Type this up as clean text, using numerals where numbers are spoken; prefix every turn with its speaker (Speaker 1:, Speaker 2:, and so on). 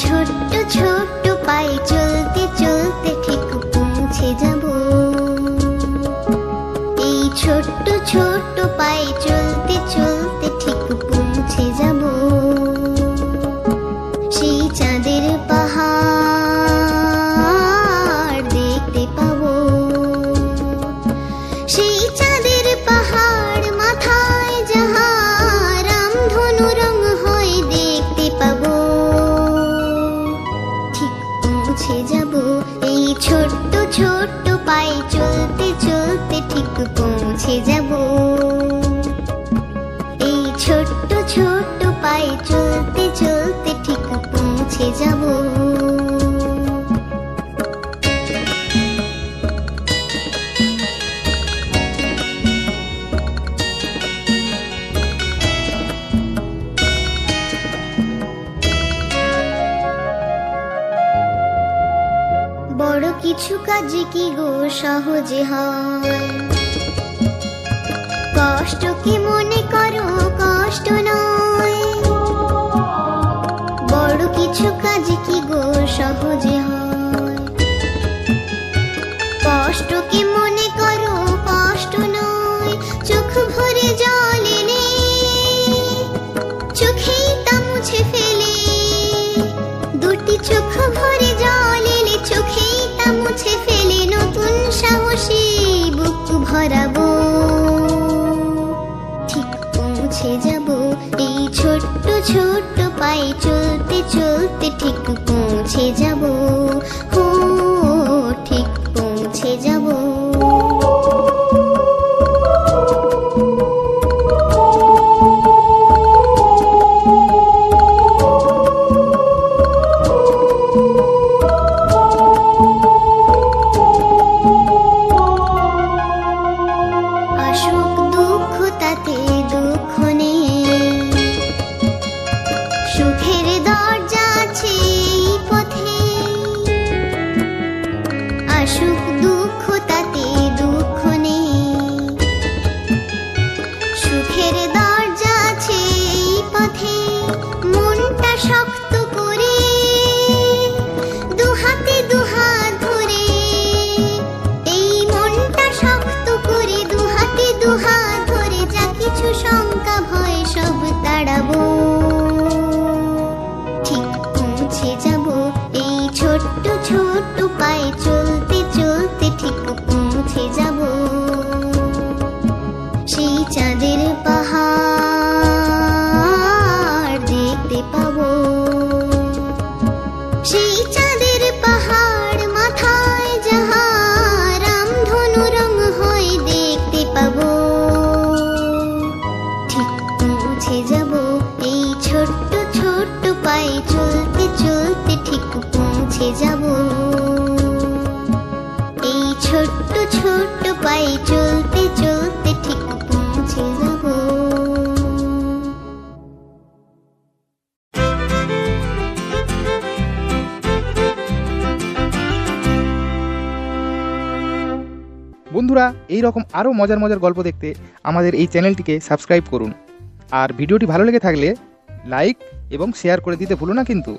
Speaker 1: ছোট্ট ছোট্ট পায়ে চলতে চলতে ঠিক পৌঁছে যাব। এই ছোট্ট ছোট্ট পায়ে চলতে চলতে ঠিক পৌঁছে যাব। সেই চাঁদের পাহাড় দেখতে পাবো। সেই চাঁদের পাহাড় মাথায় যাহা রামধনু রং হয় দেখতে পাবো। ঠিক পৌঁছে যাব। এই ছোট্ট ছোট্ট পায়ে চলতে চলতে ঠিক পৌঁছে যাব। এই ছোট্ট ছোট্ট পায়ে চলতে চলতে ঠিক পৌঁছে যাব। বড় কিছু কাজ কি গো সহজে হয়? কষ্ট কি মনে করো কষ্ট নয়। বড় কিছু কাজ কি গো সহজে হয়? কষ্ট কি মনে করো কষ্ট নয়। চোখ ভরে জল এলে চোখেই তা মুছে ফেলে। দুটি চোখ ভরে জল এলে চোখেই তা মুছে ফেলে। নতুন সাহসী বুক ভরাবো। ঠিক পৌঁছে যাব। এই ছোট্ট ছোট্ট পায়ে চলতে চলতে ঠিক পৌঁছে যাব। হো ঠিক পৌঁছে যাব। আসুক দুঃখ তাতে দুঃখ নেই। সুখের দরজা আছে এই পথে। আসুক দুঃখ তাতে দুঃখ নেই। সুখের দরজা আছে এই পথে। মনটা শক্ত করে দুহাতে দুহাত ধরে। এই মনটা শক্ত করে দুহাতে দুহাত ধরে যা কিছু শঙ্কা ভয় সব তাড়াবো। ঠিক পৌঁছে যাব। এই ছোট্ট ছোট্ট পায়ে চলতে চলতে ঠিক পৌঁছে যাব। সেই চাঁদের পাহাড় দেখতে পাবো। সেই চাঁদের পাহাড় মাথায় যাহা রামধনু রং হয় দেখতে পাবো। ঠিক পৌঁছে যাব। এই ছোট্ট ছোট্ট পায়ে চলতে চলতে ঠিক পৌঁছে যাব। এই ছোট্ট ছোট্ট পায়ে চলতে চলতে ঠিক পৌঁছে যাব।
Speaker 2: বন্ধুরা, এই রকম আরও মজার মজার গল্প দেখতে আমাদের এই চ্যানেলটিকে সাবস্ক্রাইব করুন। আর ভিডিওটি ভালো লেগে থাকলে লাইক এবং শেয়ার করে দিতে ভুলো না কিন্তু।